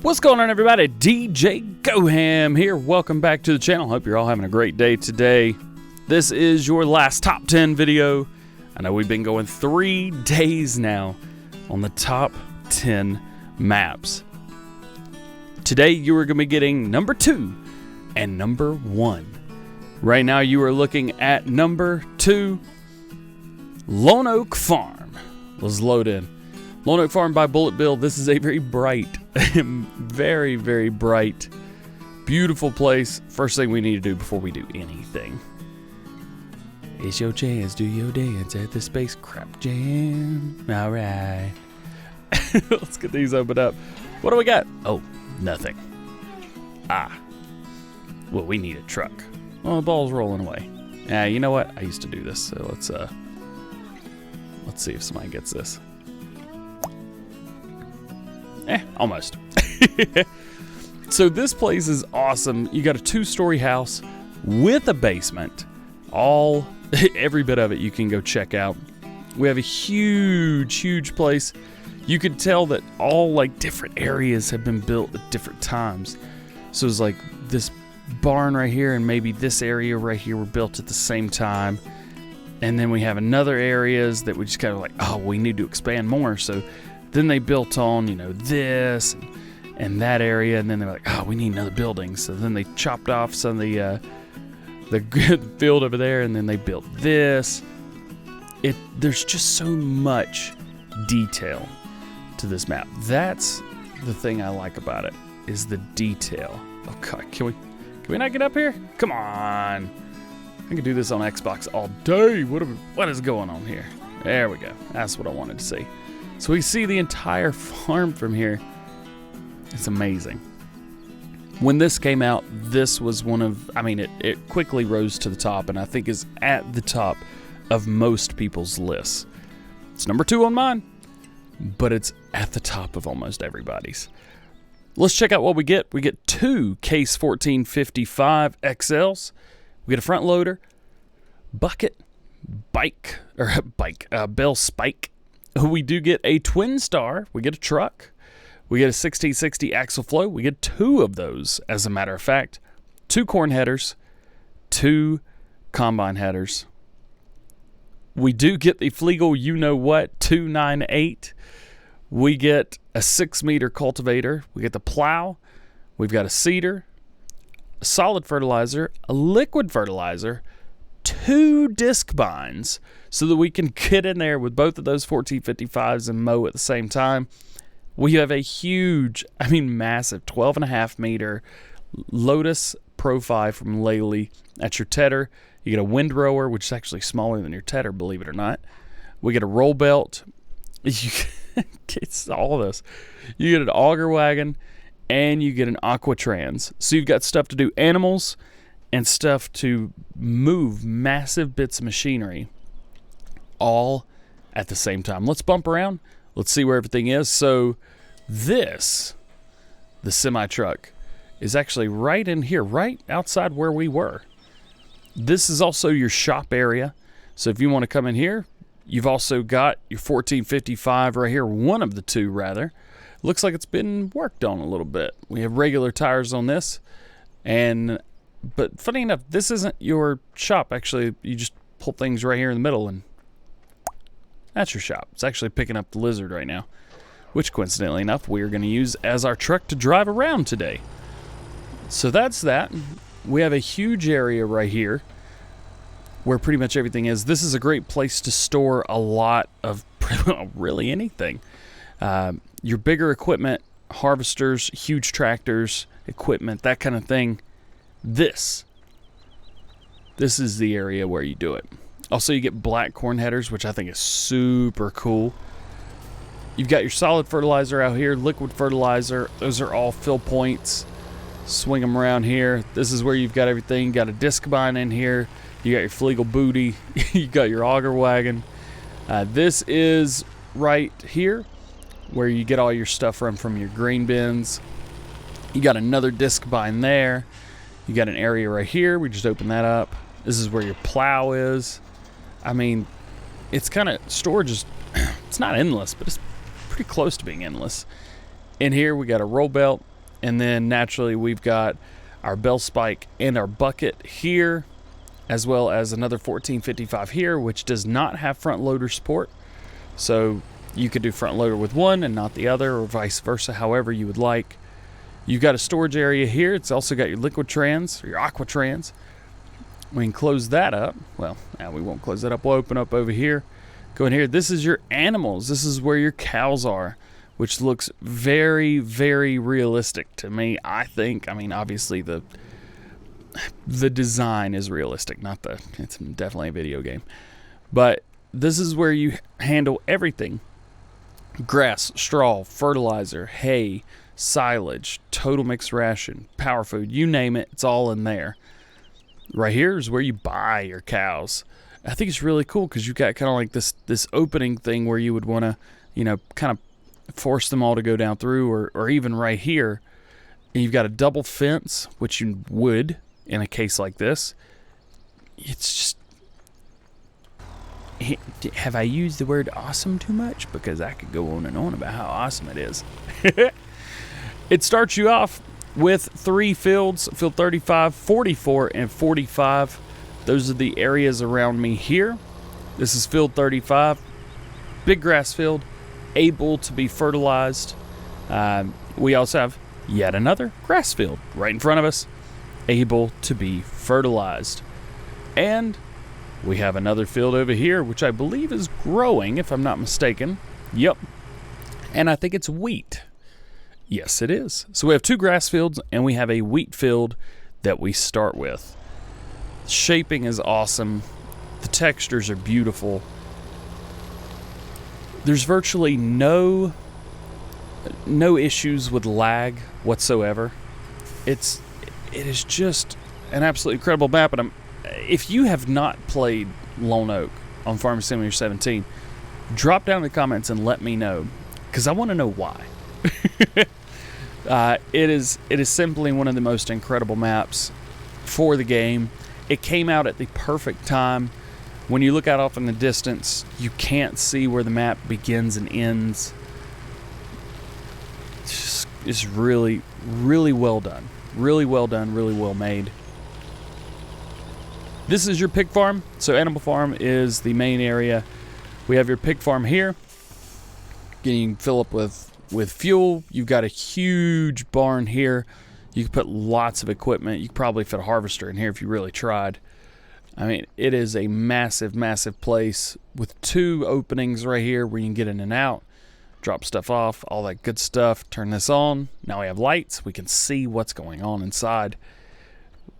What's going on, everybody? DJ Goham here. Welcome back to the channel. Hope you're all having a great day today. This is your last top 10 video. I know we've been going 3 days now on the top 10 maps. Today you are going to be getting number 2 and number 1. Right now you are looking at number 2, Lone Oak Farm. Let's load in. Lone Oak Farm by Bullet Bill. This is a very bright, very bright, beautiful place. First thing we need to do before we do anything. It's your chance, do your dance at the Spacecraft Jam. All right. Let's get these opened up. What do we got? Oh, nothing. Well, we need a truck. Well, the ball's rolling away. You know what? I used to do this, so let's see if somebody gets this. Almost. So this place is awesome. You got a 2-story house with a basement. Every bit of it you can go check out. We have a huge place. You could tell that all like different areas have been built at different times. So it's like this barn right here and maybe this area right here were built at the same time. And then we have another areas that we just kind of like, oh, we need to expand more. So then they built on, this and that area, and then they're like, oh, we need another building. So then they chopped off some of the good field over there, and then they built this. There's just so much detail to this map. That's the thing I like about it, is the detail. Oh God, can we not get up here? Come on. I can do this on Xbox all day. What is going on here? There we go. That's what I wanted to see. So we see the entire farm from here. It's amazing. When this came out, this was one of, it quickly rose to the top, and I think is at the top of most people's lists. It's number 2 on mine, but it's at the top of almost everybody's. Let's check out what we get. We get 2 Case 1455 XLs. We get a front loader, bucket, bell spike. We do get a twin star. We get a truck. We get a 1660 axle flow. We get 2 of those, as a matter of fact. 2 corn headers, 2 combine headers. We do get the Flegel you-know-what 298. We get a 6-meter cultivator. We get the plow. We've got a seeder, a solid fertilizer, a liquid fertilizer, 2 disc binds, so that we can get in there with both of those 1455s and mow at the same time. We have a huge, massive 12.5 meter Lotus Pro 5 from Lely. That's your tedder. You get a windrower, which is actually smaller than your tedder, believe it or not. We get a roll belt. It's all this. You get an auger wagon, and you get an Aquatrans. So you've got stuff to do animals and stuff to move massive bits of machinery all at the same time. Let's bump around. Let's see where everything is. So the semi-truck, is actually right in here, right outside where we were. This is also your shop area. So if you want to come in here, you've also got your 1455 right here, one of the 2 rather. Looks like it's been worked on a little bit. We have regular tires on this, but funny enough, this isn't your shop. Actually, you just pull things right here in the middle, and that's your shop. It's actually picking up the Lizard right now, which coincidentally enough, we're going to use as our truck to drive around today. So that's that. We have a huge area right here where pretty much everything is. This is a great place to store a lot of really anything. Your bigger equipment, harvesters, huge tractors, equipment, that kind of thing. This is the area where you do it. Also, you get black corn headers, which I think is super cool. You've got your solid fertilizer out here, liquid fertilizer. Those are all fill points. Swing them around here. This is where you've got everything. You got a disc bind in here. You got your Flegel booty. You got your auger wagon. This is right here where you get all your stuff from your grain bins. You got another disc bind there. You got an area right here. We just open that up. This is where your plow is. It's kind of storage is, it's not endless, but it's pretty close to being endless. In here, we got a roll belt. And then naturally we've got our bell spike and our bucket here, as well as another 1455 here, which does not have front loader support. So you could do front loader with one and not the other, or vice versa, however you would like. You've got a storage area here. It's also got your liquid trans, or your aqua trans. We can close that up. Well, now we won't close that up. We'll open up over here. Go in here. This is your animals. This is where your cows are, which looks very, very realistic to me, I think. I mean, obviously the design is realistic, it's definitely a video game. But this is where you handle everything. Grass, straw, fertilizer, hay, silage, total mixed ration, power food, you name it, it's all in there. Right here is where you buy your cows. I think it's really cool because you've got kind of like this opening thing where you would want to, kind of force them all to go down through, or even right here. And you've got a double fence, which you would in a case like this. It's just... Have I used the word awesome too much? Because I could go on and on about how awesome it is. It starts you off with 3 fields, field 35, 44, and 45. Those are the areas around me here. This is field 35, big grass field, able to be fertilized. We also have yet another grass field right in front of us, able to be fertilized. And we have another field over here, which I believe is growing, if I'm not mistaken. Yep. And I think it's wheat. Yes, it is. So we have 2 grass fields, and we have a wheat field that we start with. Shaping is awesome. The textures are beautiful. There's virtually no issues with lag whatsoever. It is just an absolutely incredible map. And if you have not played Lone Oak on Farming Simulator 17, drop down in the comments and let me know, because I want to know why. It is simply one of the most incredible maps for the game. It came out at the perfect time. When you look out off in the distance, you can't see where the map begins and ends. It's really, really well done. Really well done, really well made. This is your pig farm. So animal farm is the main area. We have your pig farm here. You can fill up with fuel. You've got a huge barn here. You can put lots of equipment. You could probably fit a harvester in here if you really tried. I mean, it is a massive, massive place with 2 openings right here where you can get in and out, drop stuff off, all that good stuff. Turn this on. Now we have lights. We can see what's going on inside.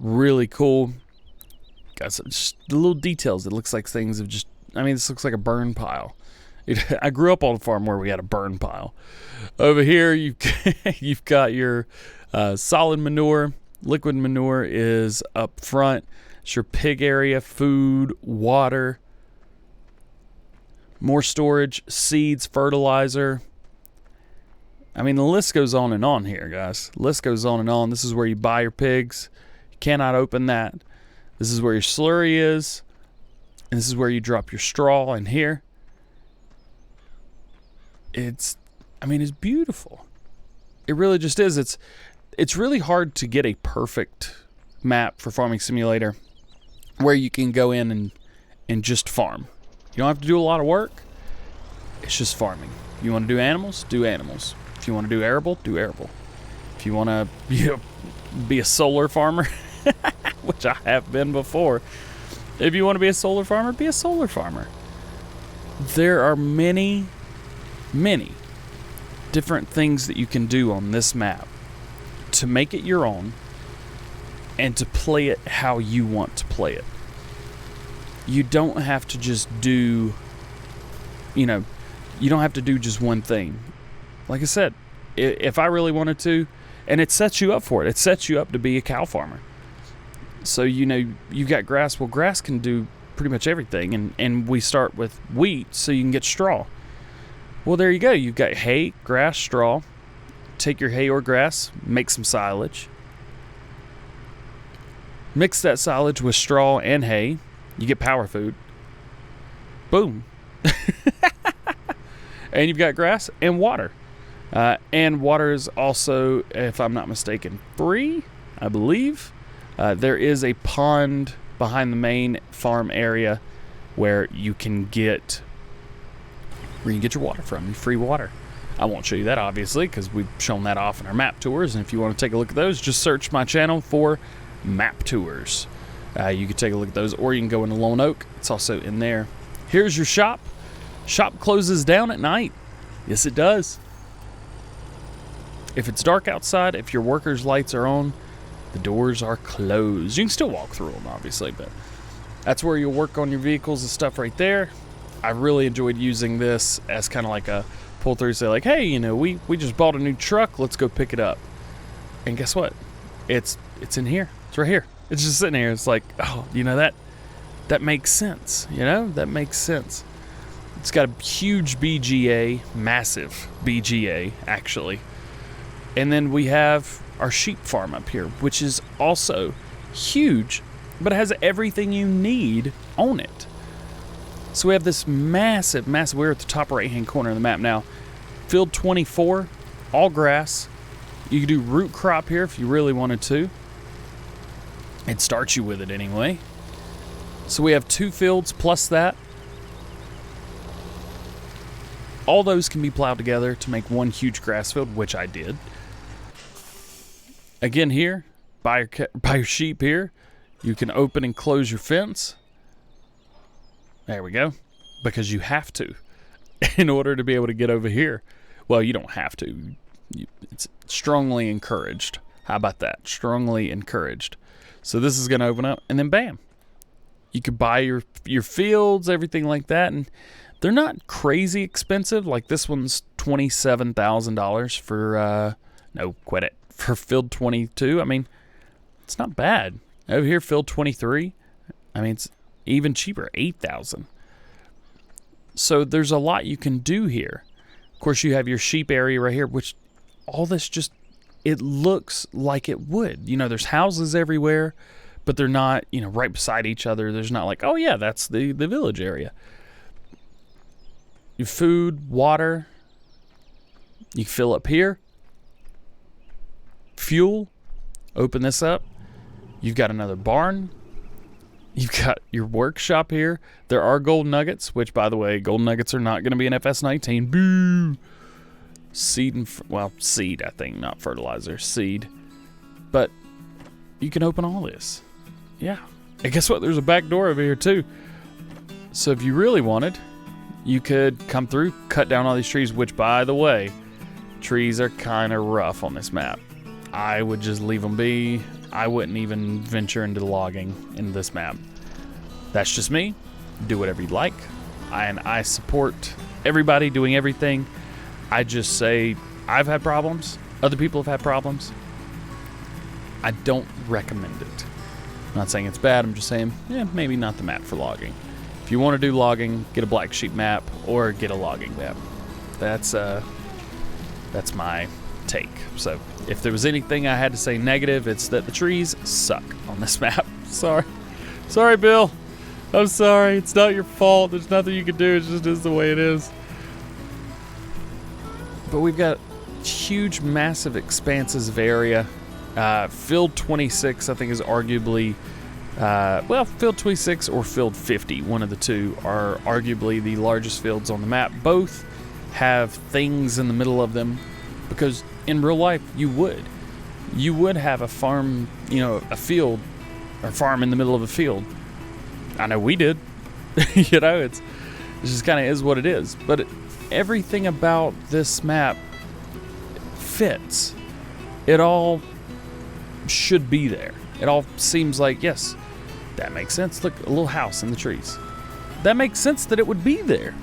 Really cool. Got some just the little details. It looks like things have just... I mean, this looks like a burn pile. I grew up on a farm where we had a burn pile. Over here, you've got your solid manure. Liquid manure is up front. It's your pig area, food, water, more storage, seeds, fertilizer. I mean, the list goes on and on here, guys. The list goes on and on. This is where you buy your pigs. You cannot open that. This is where your slurry is. And this is where you drop your straw in here. It's beautiful. It really just is. It's really hard to get a perfect map for Farming Simulator where you can go in and just farm. You don't have to do a lot of work. It's just farming. If you want to do animals, do animals. If you want to do arable, do arable. If you want to be a solar farmer, which I have been before. If you want to be a solar farmer, be a solar farmer. There are many, many different things that you can do on this map to make it your own and to play it how you want to play it. You don't have to just do, you don't have to do just one thing. Like I said, if I really wanted to, and it sets you up for it. It sets you up to be a cow farmer. So, you've got grass. Well, grass can do pretty much everything. And we start with wheat so you can get straw. Well, there you go. You've got hay, grass, straw. Take your hay or grass, make some silage. Mix that silage with straw and hay. You get power food. Boom. And you've got grass and water. And water is also, if I'm not mistaken, free, I believe. There is a pond behind the main farm area where you can get your water from, free water. I won't show you that, obviously, because we've shown that off in our map tours. And if you want to take a look at those, just search my channel for map tours. You can take a look at those, or you can go into Lone Oak. It's also in there. Here's your shop. Shop closes down at night. Yes, it does. If it's dark outside, if your workers' lights are on, the doors are closed. You can still walk through them, obviously, but that's where you'll work on your vehicles and stuff right there. I really enjoyed using this as kind of like a pull through, say like, hey, you know, we just bought a new truck, let's go pick it up. And guess what? It's in here. It's right here. It's just sitting here. It's like, oh, you know, that makes sense. You know, that makes sense. It's got a huge BGA, massive BGA, actually. And then we have our sheep farm up here, which is also huge, but it has everything you need on it. So we have this massive, we're at the top right-hand corner of the map now. Field 24, all grass. You can do root crop here if you really wanted to. It starts you with it anyway. So we have 2 fields plus that. All those can be plowed together to make one huge grass field, which I did. Again here, by your sheep here, you can open and close your fence. There we go. Because you have to in order to be able to get over here. Well, you don't have to. It's strongly encouraged. How about that? Strongly encouraged. So this is going to open up, and then bam. You could buy your fields, everything like that, and they're not crazy expensive. Like this one's $27,000 for, no, quit it, for field 22. I mean, it's not bad. Over here, field 23, I mean, it's even cheaper, $8,000. So there's a lot you can do here. Of course, you have your sheep area right here, which all this just, it looks like it would. You know, there's houses everywhere, but they're not, you know, right beside each other. There's not like, oh yeah, that's the village area. Your food, water, you fill up here. Fuel, open this up. You've got another barn. You've got your workshop here. There are gold nuggets, which, by the way, gold nuggets are not going to be an FS17. Boo! Seed and, well, seed, I think, not fertilizer. Seed. But you can open all this. Yeah. And guess what? There's a back door over here, too. So if you really wanted, you could come through, cut down all these trees, which, by the way, trees are kind of rough on this map. I would just leave them be. I wouldn't even venture into logging in this map. That's just me. Do whatever you like. And I support everybody doing everything. I just say I've had problems. Other people have had problems. I don't recommend it. I'm not saying it's bad. I'm just saying, yeah, maybe not the map for logging. If you want to do logging, get a black sheep map or get a logging map. That's my take. So if there was anything I had to say negative, it's that the trees suck on this map. Sorry, Bill. I'm sorry. It's not your fault. There's nothing you can do. It just is the way it is. But we've got huge, massive expanses of area. Field 26, I think, is arguably, well, Field 26 or Field 50, one of the two, are arguably the largest fields on the map. Both have things in the middle of them, because in real life, you would have a farm, you know, a field or farm in the middle of a field. I know we did. You know, it just kind of is what it is. But everything about this map fits. It all should be there. It all seems like, yes, that makes sense. Look, a little house in the trees. That makes sense that it would be there.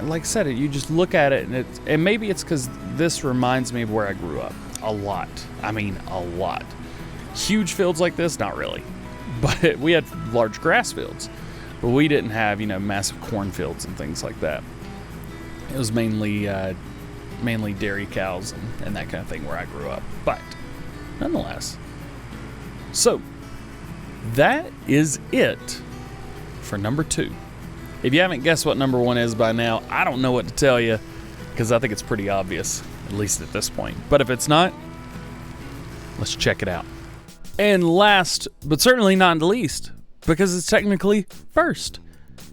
Like I said, you just look at it, and maybe it's because this reminds me of where I grew up. A lot. I mean, a lot. Huge fields like this, not really. But we had large grass fields. But we didn't have, you know, massive cornfields and things like that. It was mainly dairy cows and that kind of thing where I grew up. But nonetheless. So, that is it for number 2. If you haven't guessed what number 1 is by now, I don't know what to tell you, because I think it's pretty obvious, at least at this point. But if it's not, let's check it out. And last, but certainly not least, because it's technically first,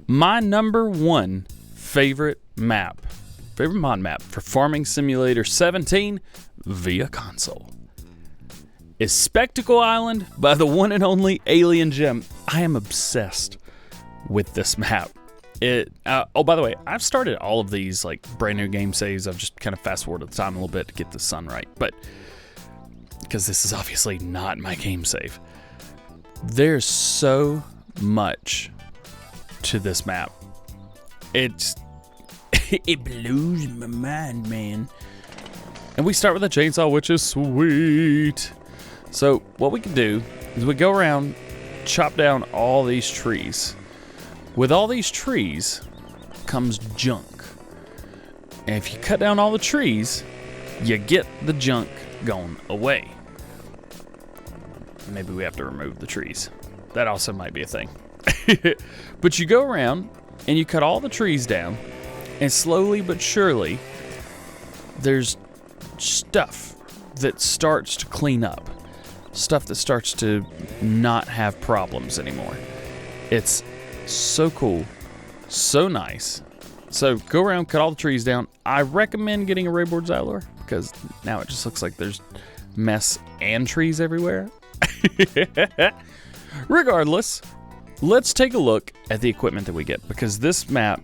my number 1 favorite mod map for Farming Simulator 17 via console is Spectacle Island by the one and only Alien Gem. I am obsessed with this map. Oh, by the way, I've started all of these like brand new game saves. I've just kind of fast forwarded the time a little bit to get the sun right, but because this is obviously not my game save. There's so much to this map. It blows my mind, man. And we start with a chainsaw, which is sweet. So what we can do is we go around, chop down all these trees. With all these trees comes junk. And if you cut down all the trees, you get the junk going away. Maybe we have to remove the trees. That also might be a thing. But you go around and you cut all the trees down, and slowly but surely, there's stuff that starts to clean up. Stuff that starts to not have problems anymore. It's so cool, so nice. So go around, cut all the trees down. I recommend getting a Rayboard Xylor because now it just looks like there's mess and trees everywhere. Regardless, let's take a look at the equipment that we get, because this map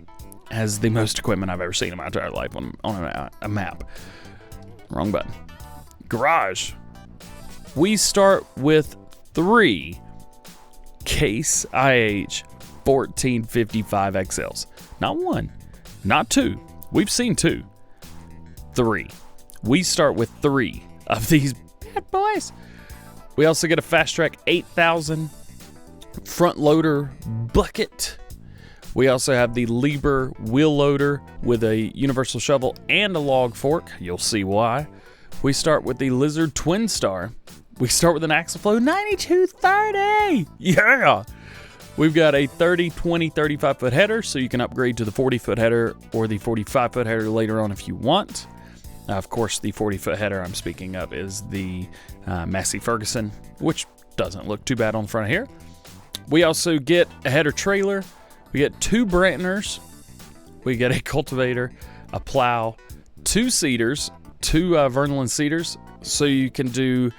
has the most equipment I've ever seen in my entire life on a map. Wrong button. Garage. We start with 3 Case IH 1455 XLs. Not 1, not 2. We've seen 2. 3. We start with 3 of these bad boys. We also get a Fast Track 8000 front loader bucket. We also have the Lieber wheel loader with a universal shovel and a log fork. You'll see why. We start with the Lizard Twin Star. We start with an Axleflow 9230. Yeah! We've got a 30, 20, 35-foot header, so you can upgrade to the 40-foot header or the 45-foot header later on if you want. Of course, the 40-foot header I'm speaking of is the Massey Ferguson, which doesn't look too bad on the front of here. We also get a header trailer. We get 2 Brantners. We get a cultivator, a plow, 2 seeders, 2 Vernolen seeders, so you can do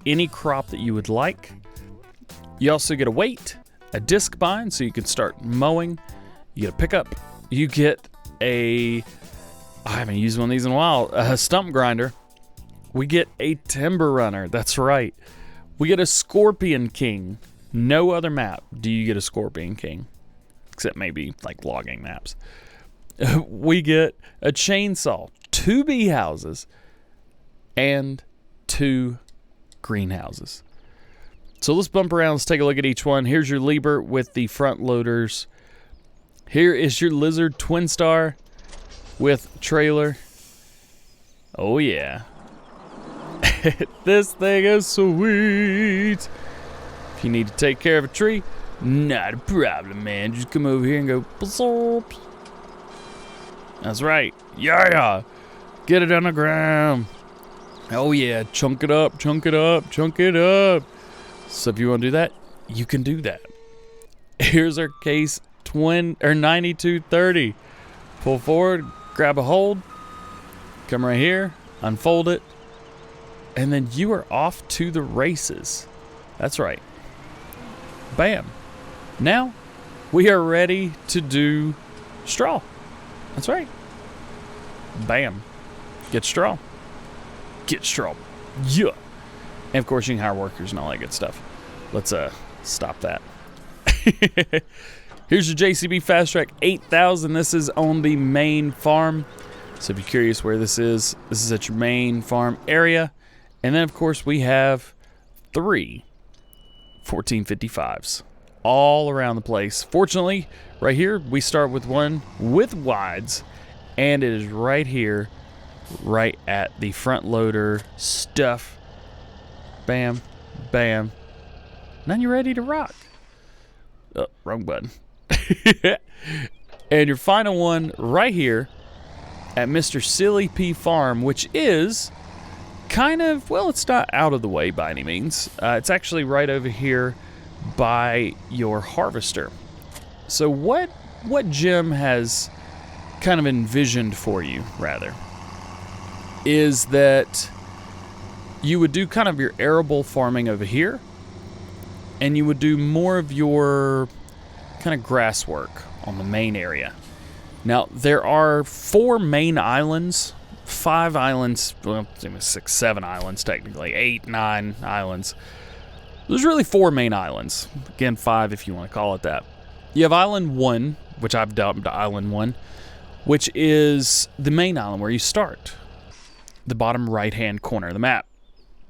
any crop that you would like. You also get a weight, a disc bind, so you can start mowing. You get a pickup. You get I haven't used one of these in a while, a stump grinder. We get a timber runner. That's right. We get a Scorpion King. No other map do you get a Scorpion King, except maybe like logging maps. We get a chainsaw, 2 bee houses, and 2 greenhouses. So let's bump around. Let's take a look at each one. Here's your Lieber with the front loaders. Here is your Lizard Twin Star with trailer. Oh yeah. This thing is sweet. If you need to take care of a tree, not a problem, man. Just come over here and go blop. That's right. Yeah. Get it on the ground. Oh yeah, chunk it up, chunk it up, chunk it up. So if you want to do that, you can do that. Here's our Case 9230. Pull forward, grab a hold, come right here, unfold it, and then you are off to the races. That's right. Bam. Now we are ready to do straw. That's right. Bam. Get straw. Get straw. Yeah. And of course you can hire workers and all that good stuff. Let's stop that. Here's your JCB Fast Track 8000. This is on the main farm. So if you're curious where this is at your main farm area. And then of course we have 3 1455s all around the place. Fortunately, right here we start with one with wides, and it is right here, right at the front loader stuff. Bam, bam. Now you're ready to rock. Oh, wrong button. And your final one right here at Mr. Silly Pea Farm, which is kind of, well, it's not out of the way by any means. It's actually right over here by your harvester. So what Jim has kind of envisioned for you, rather, is that you would do kind of your arable farming over here, and you would do more of your kind of grass work on the main area. Now, there are 4 main islands, 5 islands, well, 6, 7 islands technically, 8, 9 islands. There's really 4 main islands. Again, 5 if you want to call it that. You have Island 1, which I've dubbed Island 1, which is the main island where you start. The bottom right-hand corner of the map.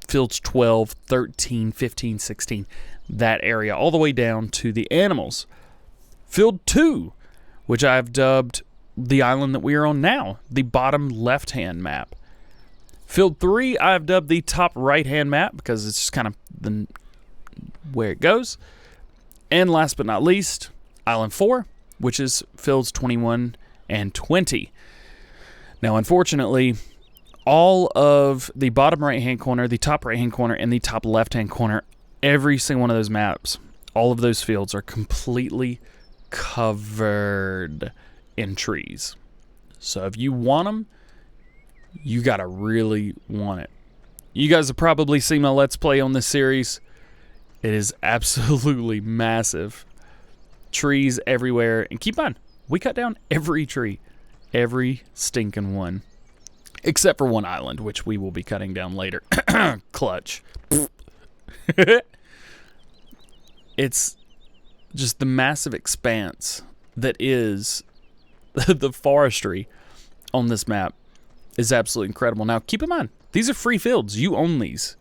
Fields 12, 13, 15, 16, that area, all the way down to the animals. Field 2, which I've dubbed the island that we are on now, the bottom left-hand map. Field 3, I've dubbed the top right-hand map because it's just kind of where it goes. And last but not least, Island 4, which is fields 21 and 20. Now, unfortunately, all of the bottom right-hand corner, the top right-hand corner, and the top left-hand corner, every single one of those maps, all of those fields are completely covered in trees. So if you want them, you gotta really want it. You guys have probably seen my Let's Play on this series. It is absolutely massive. Trees everywhere. And keep on, we cut down every tree. Every stinking one. Except for one island, which we will be cutting down later. Clutch. It's just the massive expanse that is the forestry on this map is absolutely incredible. Now, keep in mind, these are free fields. You own these.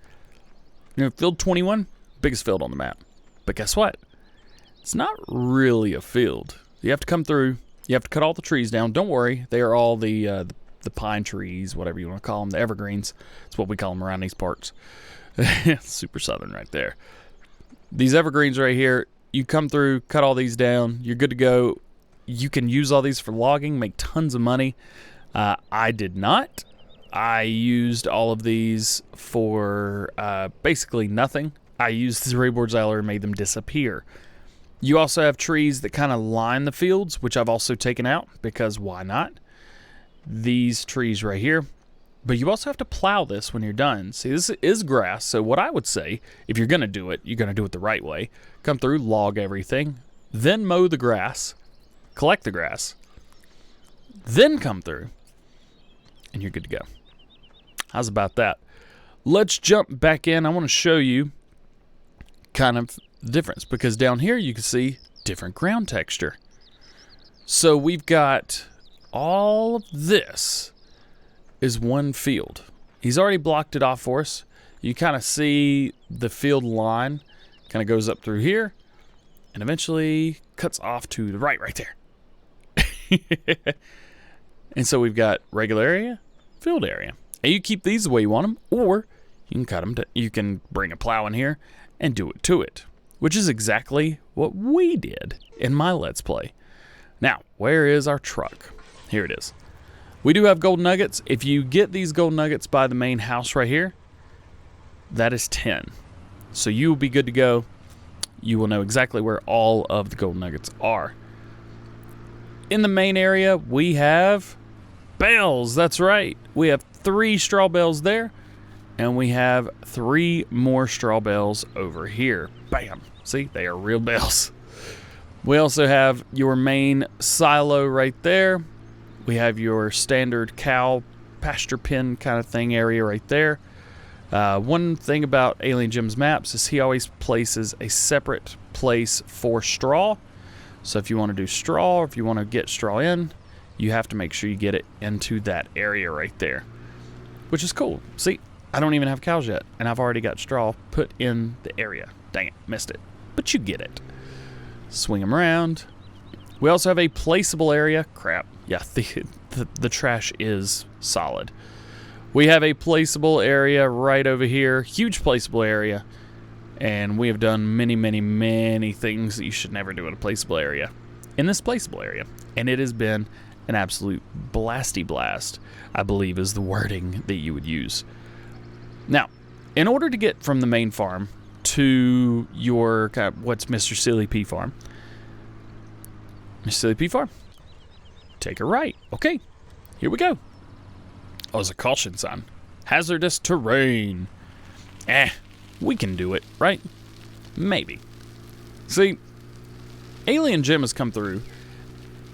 You know, field 21, biggest field on the map. But guess what? It's not really a field. You have to come through. You have to cut all the trees down. Don't worry. They are all the pine trees, whatever you want to call them, the evergreens. That's what we call them around these parts. Super southern right there. These evergreens right here, you come through, cut all these down. You're good to go. You can use all these for logging, make tons of money. I did not. I used all of these for basically nothing. I used the Rayboard Xyler and made them disappear. You also have trees that kind of line the fields, which I've also taken out because why not? These trees right here. But you also have to plow this when you're done. See, this is grass, so what I would say, if you're going to do it, you're going to do it the right way. Come through, log everything, then mow the grass, collect the grass, then come through, and you're good to go. How's about that? Let's jump back in. I want to show you kind of the difference, because down here you can see different ground texture. So we've got all of this is one field. He's already blocked it off for us. You kind of see the field line kind of goes up through here and eventually cuts off to the right there. And so we've got regular area, field area. And you keep these the way you want them, or you can cut them you can bring a plow in here and do it to it, which is exactly what we did in my Let's Play. Now, where is our truck? Here it is. We do have gold nuggets. If you get these gold nuggets by the main house right here, that is 10. So you will be good to go. You will know exactly where all of the gold nuggets are. In the main area, we have bales. That's right. We have 3 straw bales there, and we have 3 more straw bales over here. Bam. See, they are real bales. We also have your main silo right there. We have your standard cow pasture pen kind of thing area right there. One thing about Alien Jim's maps is he always places a separate place for straw. So if you want to do straw, or if you want to get straw in, you have to make sure you get it into that area right there, which is cool. See, I don't even have cows yet, and I've already got straw put in the area. Dang it, missed it. But you get it. Swing them around. We also have a placeable area. Crap. Yeah, the trash is solid. We have a placeable area right over here. Huge placeable area. And we have done many, many, many things that you should never do in a placeable area. in this placeable area. And it has been an absolute blasty blast, I believe is the wording that you would use. Now, in order to get from the main farm to your, what's Mr. Silly Pea Farm? Mr. Silly Pea Farm, take a right. Okay, here we go. Oh, it's a caution sign. Hazardous terrain. We can do it, right? Maybe. See, Alien Jim has come through,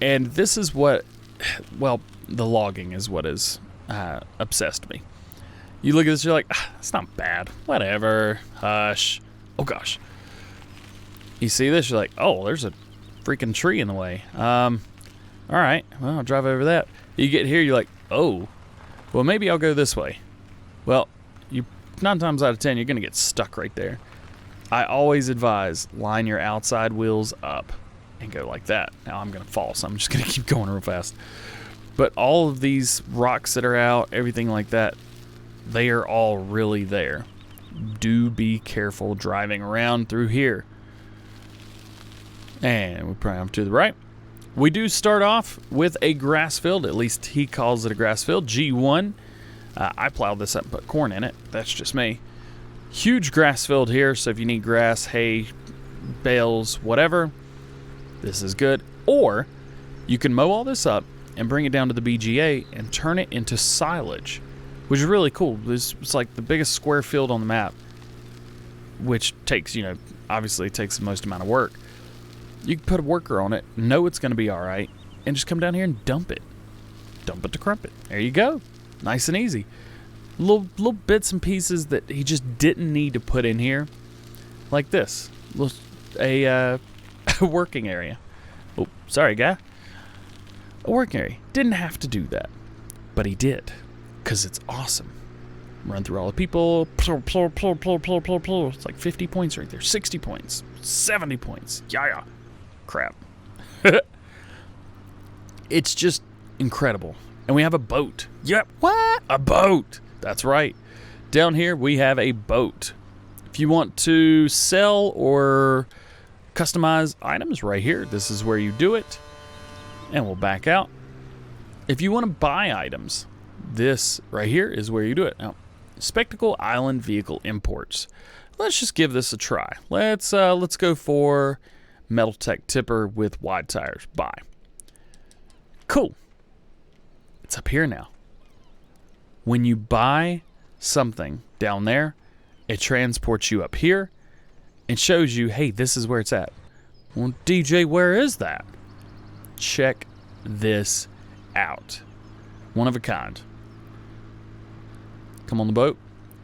and this is what, well, the logging is what has obsessed me. You look at this, you're like, it's not bad. Whatever. Hush. Oh, gosh. You see this, you're like, oh, there's a freaking tree in the way. All right, well, I'll drive over that. You get here, you're like, oh, well, maybe I'll go this way. Well, 9 times out of 10, you're going to get stuck right there. I always advise line your outside wheels up and go like that. Now I'm going to fall, so I'm just going to keep going real fast. But all of these rocks that are out, everything like that, they are all really there. Do be careful driving around through here. And we probably have to the right. We do start off with a grass field. At least he calls it a grass field. G1. I plowed this up and put corn in it. That's just me. Huge grass field here, so if you need grass, hay, bales, whatever, this is good. Or you can mow all this up and bring it down to the BGA and turn it into silage, which is really cool. It's like the biggest square field on the map, which takes, obviously it takes the most amount of work. You can put a worker on it, know it's going to be all right, and just come down here and dump it. Dump it to crump it. There you go. Nice and easy. Little bits and pieces that he just didn't need to put in here, like this. A working area. Oh, sorry, guy. A working area. Didn't have to do that, but he did, because it's awesome. Run through all the people. It's like 50 points right there. 60 points. 70 points. Yeah. Crap. It's just incredible. And we have a boat. Yep. What? A boat. That's right. Down here we have a boat. If you want to sell or customize items right here, this is where you do it. And we'll back out. If you want to buy items, this right here is where you do it. Now, Spectacle Island Vehicle Imports. Let's just give this a try. Let's go for Metal Tech Tipper with wide tires. Buy. Cool. It's up here now. When you buy something down there, it transports you up here and shows you, hey, this is where it's at. Well, DJ, where is that? Check this out. One of a kind. Come on the boat.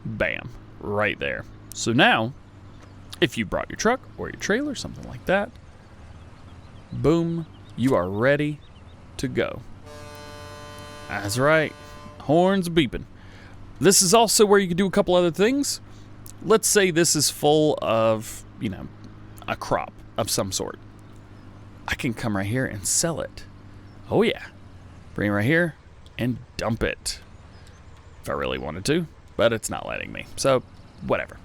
Bam. Right there. So now, if you brought your truck or your trailer, something like that, boom, you are ready to go. That's right. Horns beeping. This is also where you can do a couple other things. Let's say this is full of, a crop of some sort. I can come right here and sell it. Oh yeah. Bring it right here and dump it. If I really wanted to, but it's not letting me. So, whatever.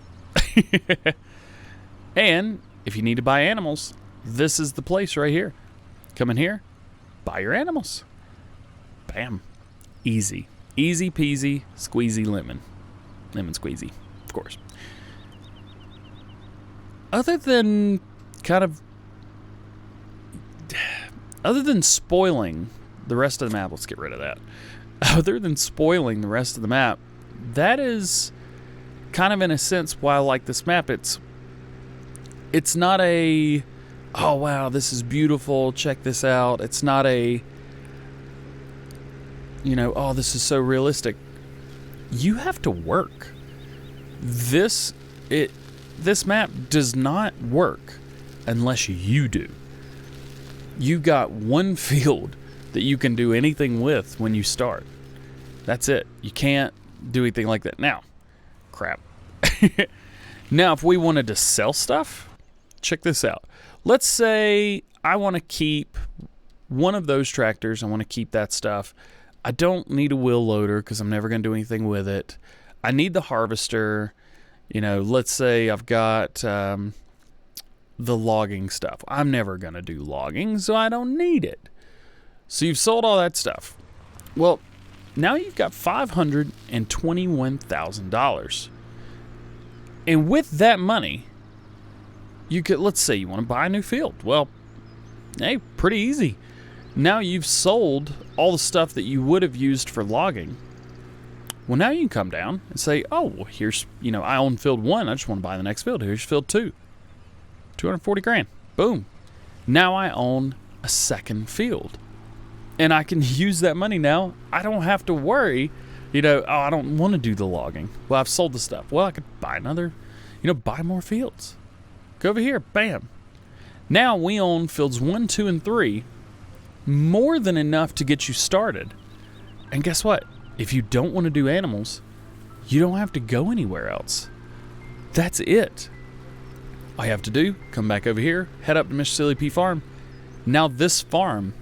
And if you need to buy animals, this is the place right here. Come in here, buy your animals. Bam. Easy. Easy peasy, squeezy lemon. Lemon squeezy, of course. Other than spoiling the rest of the map, let's get rid of that. Other than spoiling the rest of the map, that is kind of in a sense why I like this map. It's not a, oh wow, this is beautiful, check this out. It's not a, oh, this is so realistic. You have to work. This map does not work unless you do. You got one field that you can do anything with when you start. That's it. You can't do anything like that. Now, crap. Now, if we wanted to sell stuff, check this out. Let's say I want to keep one of those tractors. I want to keep that stuff. I don't need a wheel loader because I'm never going to do anything with it. I need the harvester. Let's say I've got the logging stuff. I'm never going to do logging, so I don't need it. So you've sold all that stuff. Well, now you've got $521,000. And with that money, you could, let's say you want to buy a new field. Well, hey, pretty easy. Now you've sold all the stuff that you would have used for logging. Well, now you can come down and say, oh, well, here's, I own field 1. I just want to buy the next field. Here's field 2. 240 grand. Boom. Now I own a second field. And I can use that money now. I don't have to worry, oh, I don't want to do the logging. Well, I've sold the stuff. Well, I could buy another, buy more fields. Go over here. Bam. Now we own fields 1, 2, and 3. More than enough to get you started. And guess what? If you don't want to do animals, you don't have to go anywhere else. That's it. All you have to do, come back over here, head up to Mr. Pea Farm. Now this farm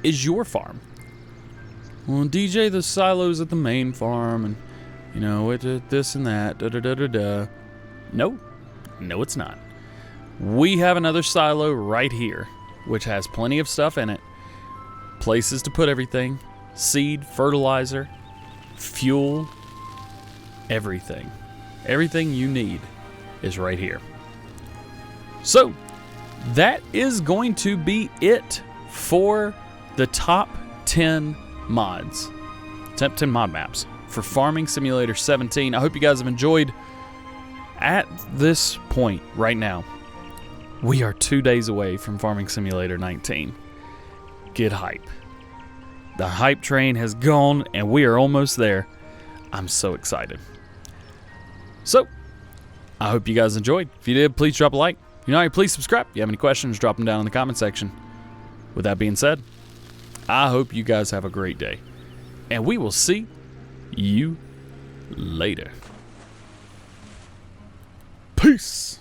is your farm. Well, DJ, the silo's at the main farm, and this and that. No, it's not. We have another silo right here, which has plenty of stuff in it. Places to put everything. Seed, fertilizer, fuel, everything. Everything you need is right here. So, that is going to be it for the top 10 mods. Top 10 mod maps for Farming Simulator 17. I hope you guys have enjoyed. At this point right now, we are 2 days away from Farming Simulator 19. Get hype. The hype train has gone, and we are almost there. I'm so excited. So, I hope you guys enjoyed. If you did, please drop a like. Please subscribe. If you have any questions, drop them down in the comment section. With that being said, I hope you guys have a great day. And we will see you later. Peace.